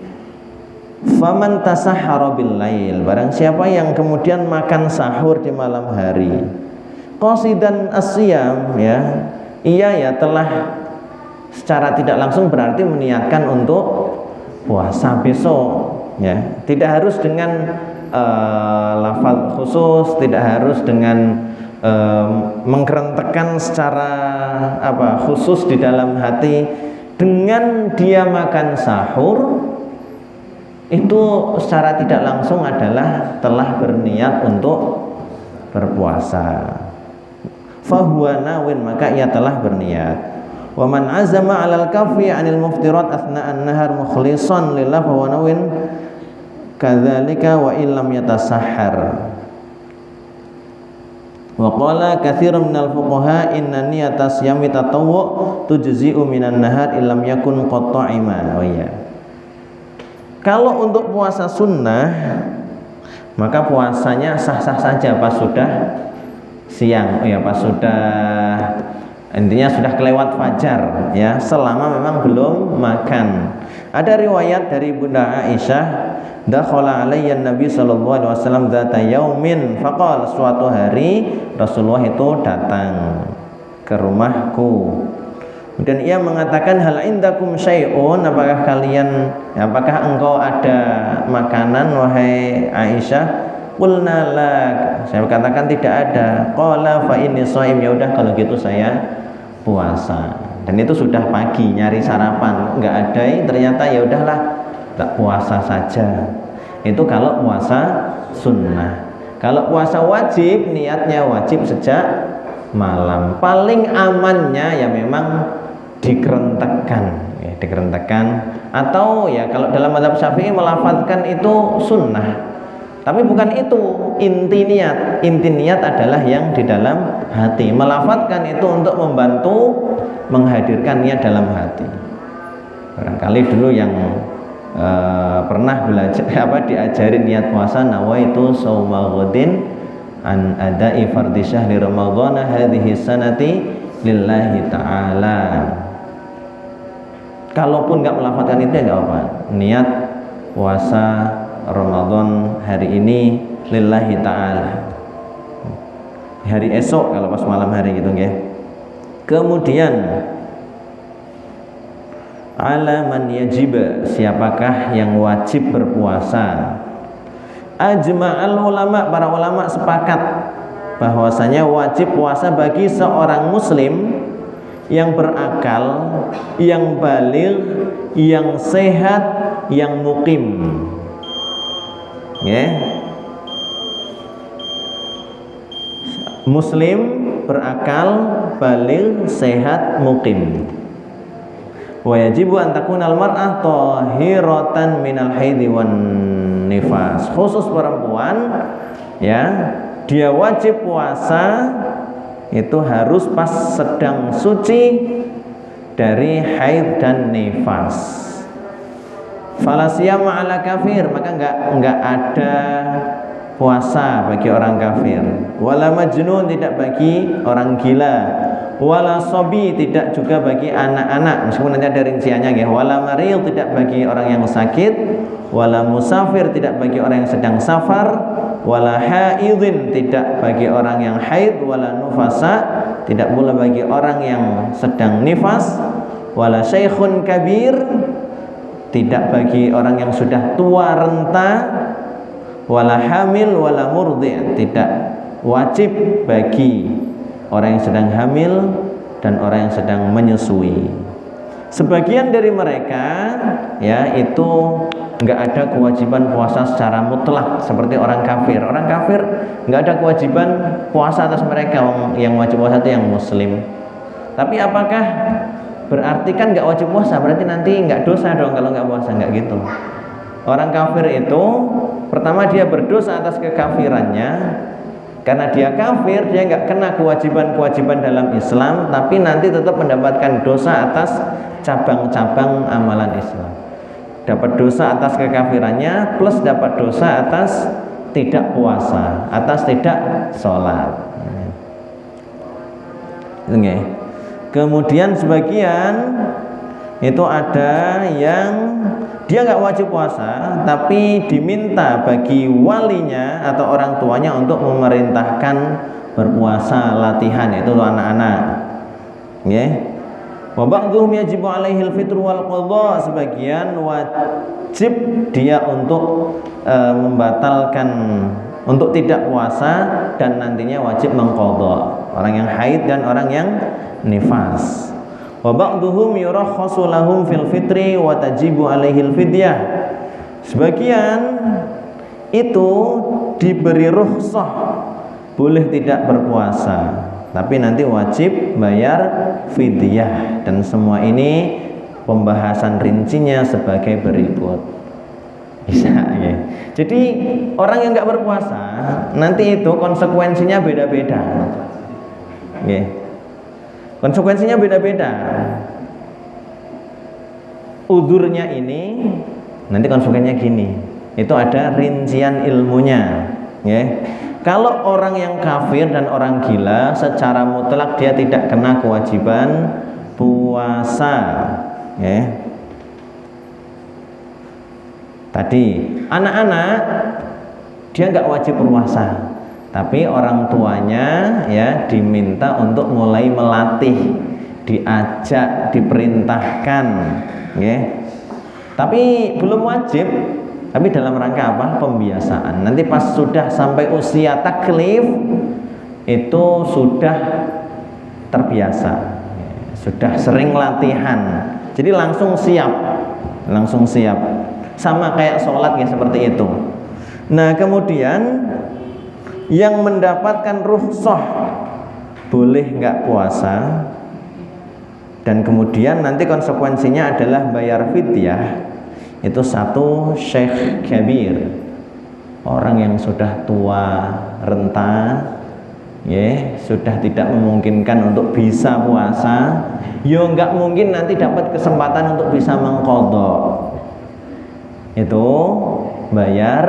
faman tasahhara bil lail, barang siapa yang kemudian makan sahur di malam hari, qasidan asyam, ya, ia ya telah secara tidak langsung berarti meniatkan untuk puasa besok, ya. Tidak harus dengan lafaz khusus, tidak harus dengan menggerentekan secara khusus di dalam hati. Dengan dia makan sahur itu secara tidak langsung adalah telah berniat untuk berpuasa. Fahuwa nawin, maka ia telah berniat. Wa man azama 'alal kaffi 'anil muftirat athna'an nahar mukhlishan lillah fahuwa nawin kadzalika wa illam yatasahhar. Wa qala katsirun minal fuqaha inna niyata siyami tatawwu tujzi'u minan nahar illam yakun qatta'ima. Oh iya. Kalau untuk puasa sunnah, maka puasanya sah-sah saja pas sudah siang, ya pas sudah intinya sudah kelewat fajar, ya, selama memang belum makan. Ada riwayat dari Bunda Aisyah, dakhala alayya Nabi sallallahu alaihi wasallam dzata yaumin faqala, suatu hari Rasulullah itu datang ke rumahku. Kemudian ia mengatakan, hal indakum syai'un, apakah engkau ada makanan wahai Aisyah? Qulna lak, saya katakan tidak ada. Qala fa inni shaim, ya udah kalau gitu saya puasa. Dan itu sudah pagi, nyari sarapan enggak ada, ternyata ya udahlah tak puasa saja. Itu kalau puasa sunnah. Kalau puasa wajib, niatnya wajib sejak malam. Paling amannya ya memang dikerentekan, ya, dikerentekan. Atau ya kalau dalam mazhab Syafi'i melafazkan itu sunnah. Tapi bukan itu inti niat. Inti niat adalah yang di dalam hati. Melafazkan itu untuk membantu menghadirkan niat dalam hati. Barangkali dulu yang pernah belajar diajarin niat puasa, nawaitu shauma ghadin an ada'i fardhi syahri ramadhana hadhihi sanati lillahi ta'ala. Kalaupun nggak melafazkan itu ya nggak apa, niat puasa Ramadan hari ini lillahi ta'ala, hari esok kalau pas malam hari gitu ya. Kemudian ala man yajib, siapakah yang wajib berpuasa? Ajma'al ulama, para ulama sepakat bahwasanya wajib puasa bagi seorang muslim yang berakal, yang baligh, yang sehat, yang mukim. Muslim, berakal, baligh, sehat, mukim. Wa yajibu an takuna al-mar'ah tahiratan minal haidhi wan nifas. Khusus perempuan, dia wajib puasa itu harus pas sedang suci dari haid dan nifas. Fala siyama ala kafir, maka enggak ada puasa bagi orang kafir. Wala majnun, tidak bagi orang gila. Wala sobi, tidak juga bagi anak-anak, meskipun nanti ada rinciannya ya. Wala maril, tidak bagi orang yang sakit. Wala musafir, tidak bagi orang yang sedang safar. Wala haidin, tidak bagi orang yang haid. Wala nufasa, tidak pula bagi orang yang sedang nifas. Wala syekhun kabir, tidak bagi orang yang sudah tua renta. Wala hamil wala murdi', tidak wajib bagi orang yang sedang hamil dan orang yang sedang menyusui. Sebagian dari mereka itu enggak ada kewajiban puasa secara mutlak seperti orang kafir. Orang kafir enggak ada kewajiban puasa atas mereka, yang wajib puasa itu yang muslim. Tapi apakah berarti kan enggak wajib puasa, berarti nanti enggak dosa dong kalau enggak puasa? Enggak gitu. Orang kafir itu pertama dia berdosa atas kekafirannya. Karena dia kafir, dia nggak kena kewajiban-kewajiban dalam Islam, tapi nanti tetap mendapatkan dosa atas cabang-cabang amalan Islam. Dapat dosa atas kekafirannya, plus dapat dosa atas tidak puasa, atas tidak sholat. Kemudian sebagian itu ada yang dia nggak wajib puasa, tapi diminta bagi walinya atau orang tuanya untuk memerintahkan berpuasa latihan, itu anak-anak. Wa ba'dhum yajibu alaihil fitru wal qadha, sebagian wajib dia untuk membatalkan, untuk tidak puasa dan nantinya wajib mengqadha, orang yang haid dan orang yang nifas. Wa ba'dhum yurakhasu lahum fil fitri wa tajibu alaihil fidyah. Sebagian itu diberi rukhsah, boleh tidak berpuasa, tapi nanti wajib bayar fidyah. Dan semua ini pembahasan rincinya sebagai berikut. Bisa ya. Jadi orang yang enggak berpuasa nanti itu konsekuensinya beda-beda. Konsekuensinya beda-beda. Udhurnya ini nanti konsekuensinya gini. Itu ada rincian ilmunya. Kalau orang yang kafir dan orang gila secara mutlak dia tidak kena kewajiban puasa. Tadi anak-anak dia nggak wajib berpuasa, tapi orang tuanya diminta untuk mulai melatih, diajak, diperintahkan, tapi belum wajib, tapi dalam rangka apa? Pembiasaan. Nanti pas sudah sampai usia taklif itu sudah terbiasa, sudah sering latihan, jadi langsung siap, sama kayak sholat seperti itu. Nah kemudian yang mendapatkan rukhsah boleh nggak puasa, dan kemudian nanti konsekuensinya adalah bayar fidyah, itu satu syekh kabir, orang yang sudah tua renta, sudah tidak memungkinkan untuk bisa puasa, nggak mungkin nanti dapat kesempatan untuk bisa mengqadha, itu bayar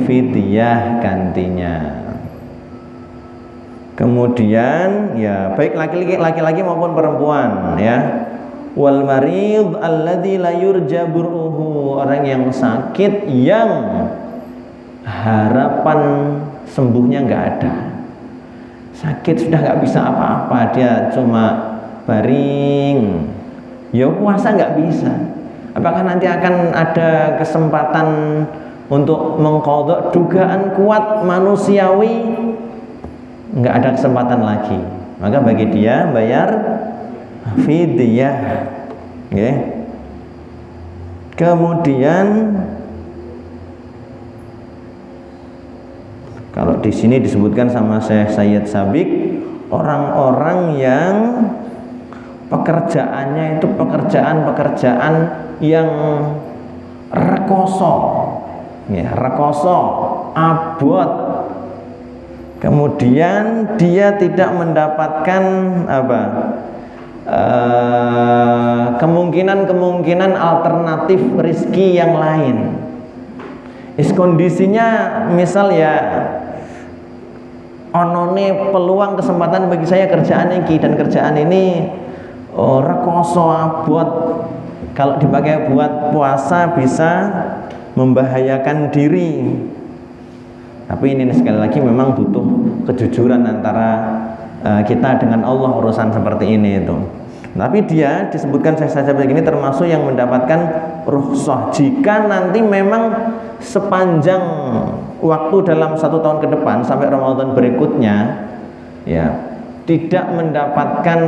fidyah gantinya. Kemudian baik laki-laki maupun perempuan wal marid alladzi la yurja bur'uhu, orang yang sakit yang harapan sembuhnya nggak ada, sakit sudah nggak bisa apa-apa, dia cuma baring, puasa nggak bisa. Apakah nanti akan ada kesempatan untuk mengqadha? Dugaan kuat manusiawi nggak ada kesempatan lagi, maka bagi dia bayar fidyah. Nggih. Kemudian kalau di sini disebutkan sama Syekh Sayyid Sabiq, orang-orang yang pekerjaannya itu pekerjaan yang rekoso, ya, rekoso, abot. Kemudian dia tidak mendapatkan kemungkinan alternatif rezeki yang lain. Kondisinya misal ya, onone peluang kesempatan bagi saya kerjaan ini, dan kerjaan ini rekoso abot, kalau dipakai buat puasa bisa membahayakan diri. Tapi ini sekali lagi memang butuh kejujuran antara kita dengan Allah urusan seperti ini itu. Tapi dia disebutkan saja begini termasuk yang mendapatkan rukhsah jika nanti memang sepanjang waktu dalam 1 tahun ke depan sampai Ramadan berikutnya ya tidak mendapatkan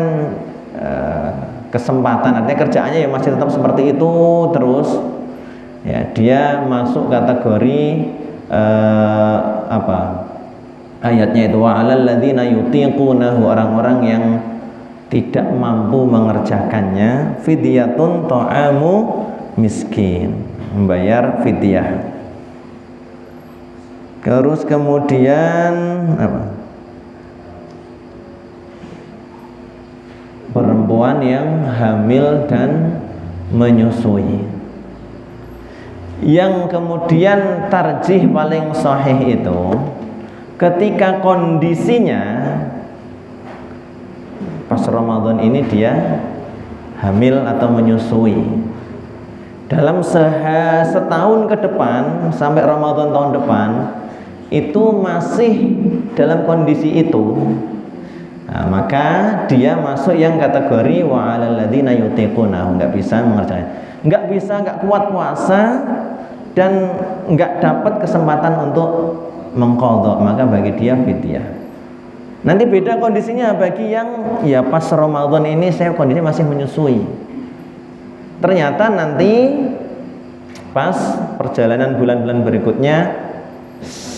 kesempatan, artinya kerjaannya ya masih tetap seperti itu terus, ya dia masuk kategori ayatnya itu wa 'alal ladzina yutiqunahu, orang-orang yang tidak mampu mengerjakannya, fidyatun ta'amu miskin, membayar fidyah. Terus kemudian perempuan yang hamil dan menyusui. Yang kemudian tarjih paling sahih itu ketika kondisinya pas Ramadan ini dia hamil atau menyusui. Dalam setahun ke depan sampai Ramadan tahun depan itu masih dalam kondisi itu, nah, maka dia masuk yang kategori wa 'alal ladzina yutiqunahu, nggak bisa mengerjakan, nggak kuat puasa dan nggak dapat kesempatan untuk mengqadha, maka bagi dia fidyah. Nanti beda kondisinya bagi yang ya pas Ramadan ini saya kondisinya masih menyusui. Ternyata nanti pas perjalanan bulan-bulan berikutnya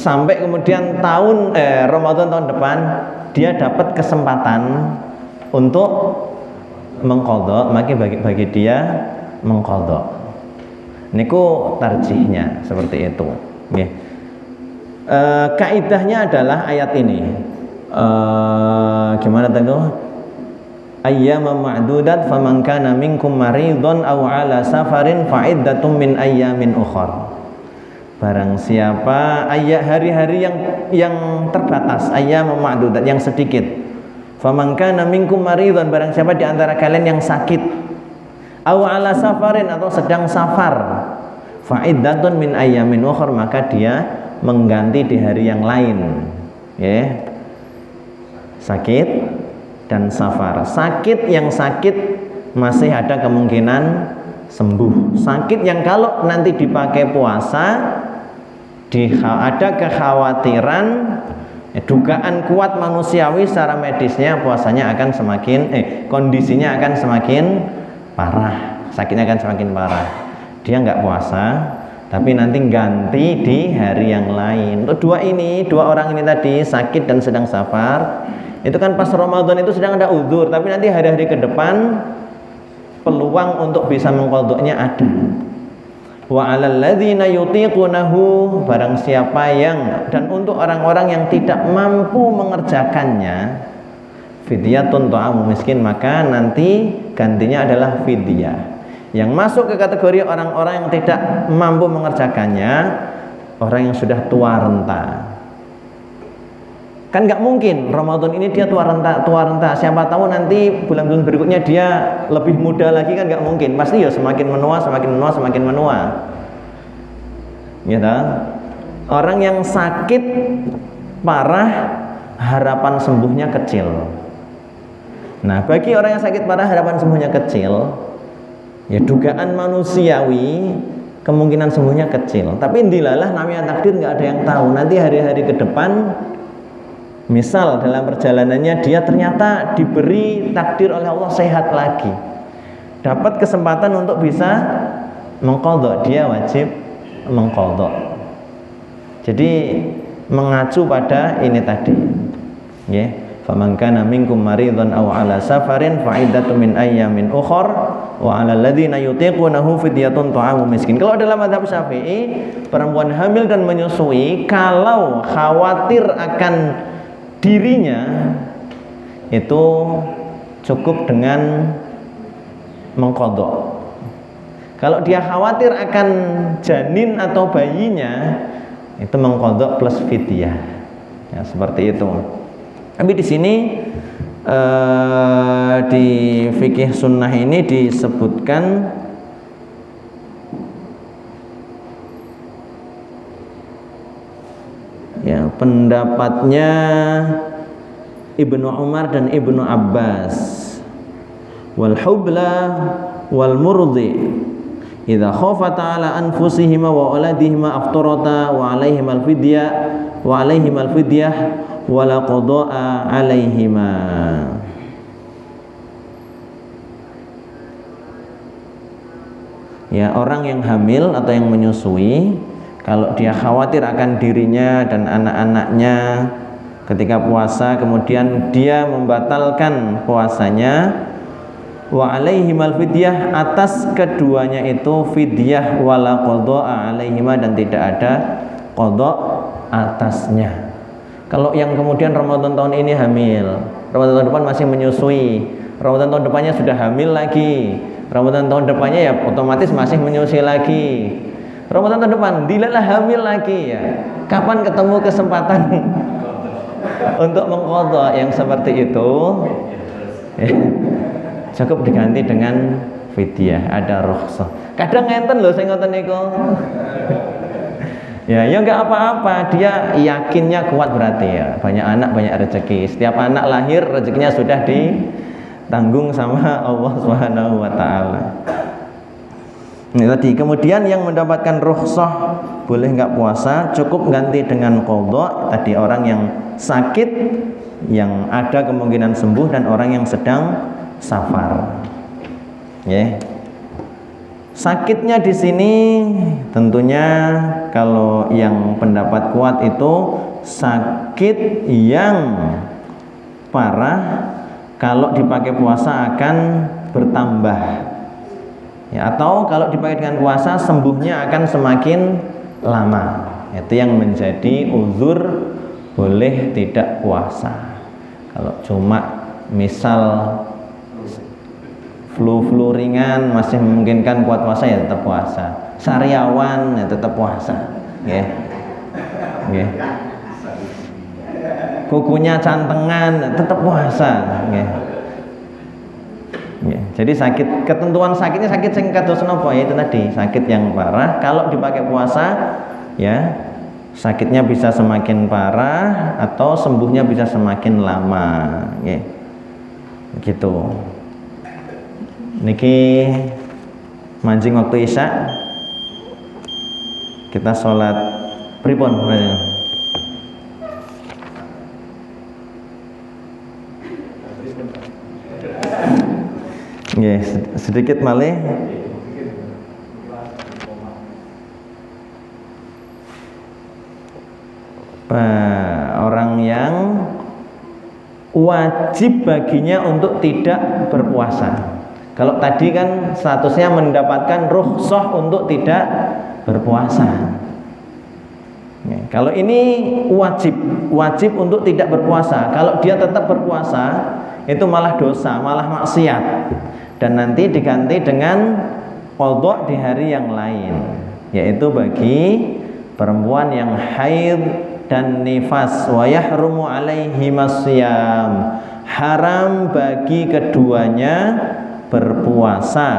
sampai kemudian Ramadan tahun depan dia dapat kesempatan untuk mengqadha, maka bagi dia mengqadha. Niku tarjihnya seperti itu. Nggih. Kaidahnya adalah ayat ini. Gimana tadi? Ayyaman ma'dudat faman kana minkum maridun aw 'ala safarin fa iddatum min ayyamin ukhra. Barang siapa hari-hari yang terbatas, ayyaman ma'dudat yang sedikit. Faman kana minkum maridun, barang siapa di antara kalian yang sakit, aw 'ala safarin atau sedang safar, fa iddatun min ayyamin ukhra, maka dia mengganti di hari yang lain. Ya. Sakit dan safar. Sakit yang sakit masih ada kemungkinan sembuh. Sakit yang kalau nanti dipakai puasa ada kekhawatiran, dugaan kuat manusiawi secara medisnya puasanya akan semakin kondisinya akan semakin parah, sakitnya akan semakin parah. Dia nggak puasa tapi nanti ganti di hari yang lain. Untuk dua orang ini tadi sakit dan sedang safar, itu kan pas Ramadan itu sedang ada uzur, tapi nanti hari-hari ke depan peluang untuk bisa mengqadhanya ada. Wa 'alal ladzina yutiqunahu, barang siapa yang, dan untuk orang-orang yang tidak mampu mengerjakannya, fidyatun ta'amu miskin, maka nanti gantinya adalah fidyah. Yang masuk ke kategori orang-orang yang tidak mampu mengerjakannya, orang yang sudah tua renta. Kan nggak mungkin Ramadan ini dia tua renta. Siapa tahu nanti bulan-bulan berikutnya dia lebih muda lagi, kan nggak mungkin. Pasti ya semakin menua. Gitu. Orang yang sakit parah harapan sembuhnya kecil. Nah, bagi orang yang sakit parah harapan sembuhnya kecil, ya dugaan manusiawi kemungkinan sembuhnya kecil. Tapi dilalah namanya takdir, nggak ada yang tahu. Nanti hari-hari ke depan Misal dalam perjalanannya dia ternyata diberi takdir oleh Allah sehat lagi, dapat kesempatan untuk bisa mengqadha, dia wajib mengqadha. Jadi mengacu pada ini tadi, ya. Faman kana minkum maridhan aw ala safarin fa iddatun min ayyamin ukhar wa 'alal ladzina yutiqunahu fidyatun ta'amu miskin. Kalau dalam mazhab Syafi'i, perempuan hamil dan menyusui kalau khawatir akan dirinya itu cukup dengan mengqadha. Kalau dia khawatir akan janin atau bayinya, itu mengqadha plus fidyah. Ya, seperti itu. Tapi di sini di fikih sunnah ini disebutkan ya pendapatnya Ibnu Umar dan Ibnu Abbas, wal hubla wal murdi idza khafata ala anfusihima wa auladihima aftarata wa alaihimal fidyah wala qada'a alaihima. Ya, orang yang hamil atau yang menyusui, kalau dia khawatir akan dirinya dan anak-anaknya ketika puasa, kemudian dia membatalkan puasanya, wa alaihimal fidyah, atas keduanya itu fidyah wala qada'a alaihima, dan tidak ada qada atasnya. Kalau yang kemudian Ramadan tahun ini hamil, Ramadan tahun depan masih menyusui, Ramadan tahun depannya sudah hamil lagi, Ramadan tahun depannya ya otomatis masih menyusui lagi, Ramadan tahun depan dilalah hamil lagi, ya kapan ketemu kesempatan untuk mengqadha yang seperti itu? Cukup diganti dengan fidyah, ada rukhsah. Kadang ngenten lho sing ngoten niku. Ya enggak apa-apa, dia yakinnya kuat berarti ya. Banyak anak banyak rezeki. Setiap anak lahir rezekinya sudah ditanggung sama Allah Subhanahu wa taala. Ini tadi. Kemudian yang mendapatkan rukhsah boleh enggak puasa, cukup ganti dengan qadha. Tadi orang yang sakit yang ada kemungkinan sembuh dan orang yang sedang safar. Ya. Sakitnya di sini tentunya kalau yang pendapat kuat itu sakit yang parah, kalau dipakai puasa akan bertambah. Ya, atau kalau dipakai dengan puasa sembuhnya akan semakin lama. Itu yang menjadi uzur boleh tidak puasa. Kalau cuma misal flu ringan masih memungkinkan kuat puasa, ya tetap puasa. Sariawan ya tetap puasa. Ya. Ya. Kukunya cantengan tetap puasa. Ya. Ya. Jadi sakit, ketentuan sakitnya sakit sing kados napa ya, itu tadi sakit yang parah. Kalau dipakai puasa, ya sakitnya bisa semakin parah atau sembuhnya bisa semakin lama. Ya. Begitu. Niki mancing waktu Isya, kita sholat pripun? Nggih, sedikit malih. Orang yang wajib baginya untuk tidak berpuasa. Kalau tadi kan statusnya mendapatkan rukhsah untuk tidak berpuasa. Kalau ini wajib untuk tidak berpuasa. Kalau dia tetap berpuasa, itu malah dosa, malah maksiat. Dan nanti diganti dengan qadha di hari yang lain, yaitu bagi perempuan yang haid dan nifas, wa yahrumu alaihi masyam, haram bagi keduanya berpuasa.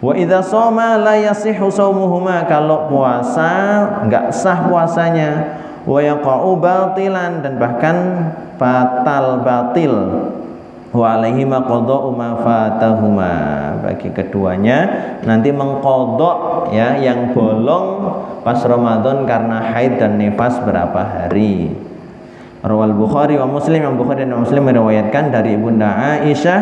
Wa idza shoma la yasihhu shaumuhuma, kalau puasa enggak sah puasanya. Wa yaqa'u batilan, dan bahkan batil. Wa alaihima qada'u ma fatahuma, bagi keduanya nanti mengqadha ya yang bolong pas Ramadan karena haid dan nifas berapa hari. Rawal Bukhari wa Muslim, Imam Bukhari dan Muslim meriwayatkan dari Ibunda Aisyah,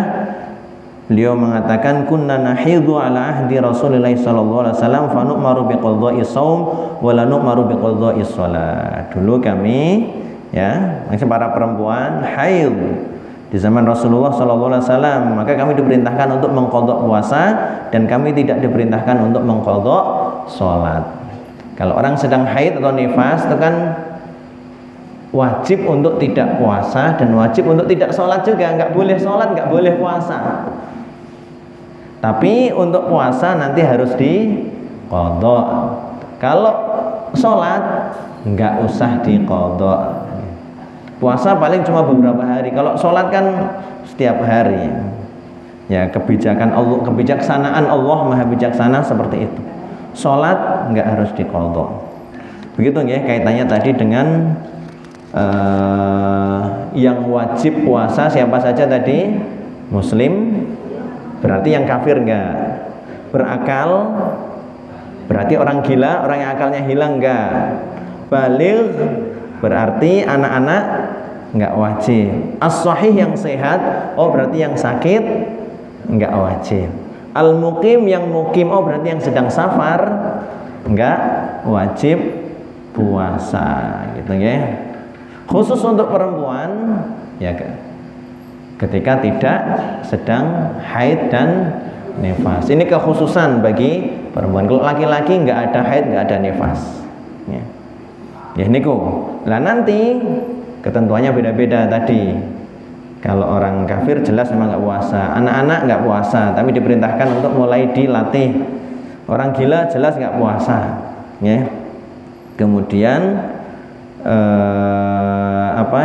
beliau mengatakan kunna nahidhu ala ahdi Rasulullah sallallahu alaihi wasallam fa nu'maru bi qadha'i shaum wa la nu'maru bi qadha'i shalat. Dulu kami ya, maksudnya para perempuan haid di zaman Rasulullah sallallahu alaihi wasallam, maka kami diperintahkan untuk mengqadha puasa dan kami tidak diperintahkan untuk mengqadha salat. Kalau orang sedang haid atau nifas itu kan wajib untuk tidak puasa dan wajib untuk tidak sholat juga, nggak boleh sholat, nggak boleh puasa. Tapi untuk puasa nanti harus diqadha. Kalau sholat nggak usah diqadha. Puasa paling cuma beberapa hari. Kalau sholat kan setiap hari. Ya, kebijaksanaan Allah Maha Bijaksana seperti itu. Sholat nggak harus diqadha. Begitu ya kaitannya tadi dengan yang wajib puasa siapa saja tadi? Muslim, berarti yang kafir enggak. Berakal, berarti orang gila, orang yang akalnya hilang enggak. Baligh, berarti anak-anak enggak wajib. As-sahih yang sehat, oh berarti yang sakit enggak wajib. Al-muqim yang mukim, oh berarti yang sedang safar enggak wajib puasa gitu ya. Khusus untuk perempuan ya ketika tidak sedang haid dan nifas. Ini kekhususan bagi perempuan. Kalau laki-laki nggak ada haid, nggak ada nifas. Ya niku. Lah nanti ketentuannya beda-beda tadi. Kalau orang kafir jelas memang nggak puasa. Anak-anak nggak puasa, tapi diperintahkan untuk mulai dilatih. Orang gila jelas nggak puasa. Ya. Kemudian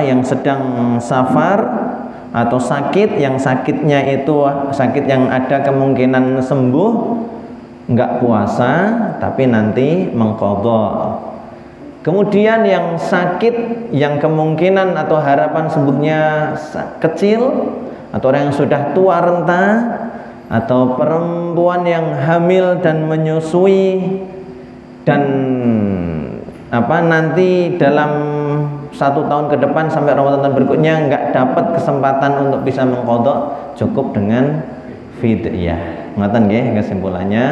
yang sedang safar atau sakit, yang sakitnya itu sakit yang ada kemungkinan sembuh, enggak puasa tapi nanti mengqadha. Kemudian yang sakit yang kemungkinan atau harapan sembuhnya kecil, atau orang yang sudah tua renta, atau perempuan yang hamil dan menyusui dan nanti dalam 1 tahun ke depan sampai Ramadan berikutnya nggak dapat kesempatan untuk bisa mengqadha, cukup dengan fidyah. Ngoten nggih kesimpulannya,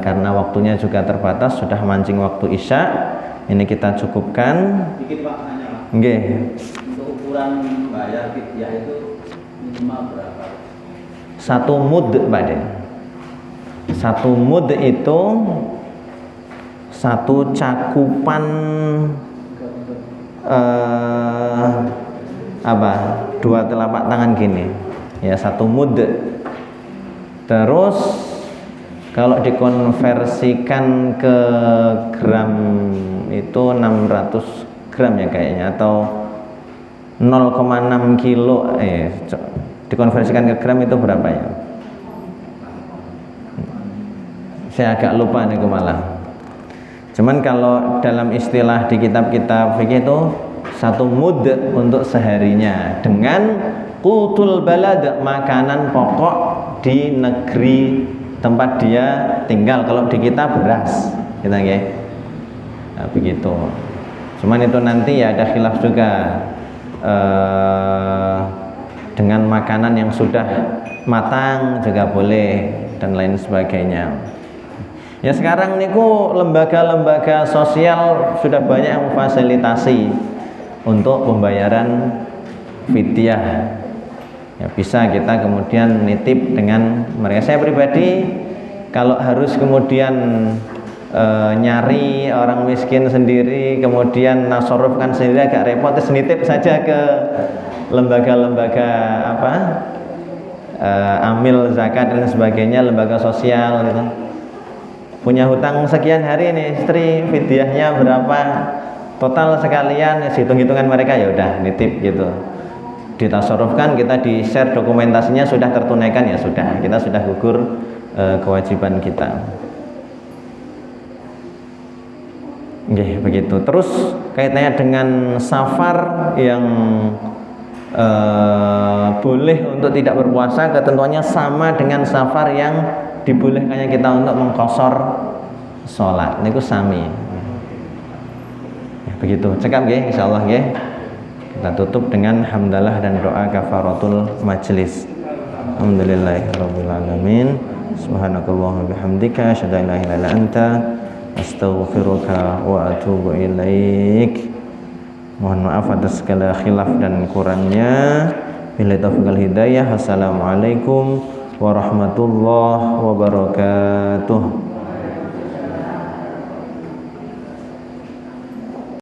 karena waktunya juga terbatas, sudah mancing waktu Isya. Ini kita cukupkan. Dikit Pak, nanya Pak. Nggih. Untuk ukuran bayar fidyah itu minimal berapa? 1 mud Pak Den. 1 mud itu 1 cakupan 2 telapak tangan gini ya, 1 mud. Terus kalau dikonversikan ke gram itu 600 gram ya kayaknya, atau 0,6 kilo dikonversikan ke gram itu berapa ya, saya agak lupa nih malah. Cuman kalau dalam istilah di kitab-kitab fikih itu 1 mud untuk seharinya dengan qutul balad, makanan pokok di negeri tempat dia tinggal. Kalau di kita beras kita ya. Nah, begitu. Cuman itu nanti ya ada khilaf juga dengan makanan yang sudah matang juga boleh dan lain sebagainya. Ya sekarang niku lembaga-lembaga sosial sudah banyak yang memfasilitasi untuk pembayaran fidyah. Ya bisa kita kemudian nitip dengan mereka. Saya pribadi kalau harus kemudian nyari orang miskin sendiri, kemudian nasorufkan sendiri agak repot, terus nitip saja ke lembaga-lembaga amil zakat dan sebagainya, lembaga sosial gitu. Punya hutang sekian hari nih istri, fidyahnya berapa total sekalian, hitung-hitungan mereka, ya udah nitip gitu, ditasorufkan, kita di share dokumentasinya sudah tertunaikan, ya sudah, kita sudah gugur kewajiban kita. Oke, begitu. Terus kaitannya dengan safar yang boleh untuk tidak berpuasa, ketentuannya sama dengan safar yang dibolehkannya kita untuk mengqashar sholat. Niku sami. Ya, begitu. Cekap nggih insyaallah nggih. Kita tutup dengan hamdalah dan doa kafaratul majlis. Alhamdulillahirabbil alamin. Subhanakallahumma bihamdika asyhadu an la ilaha illa anta astaghfiruka wa atubu ilaik. Mohon maaf atas segala khilaf dan kurangnya. Billahi taufiq wal hidayah. Assalamualaikum warahmatullahi wabarakatuh.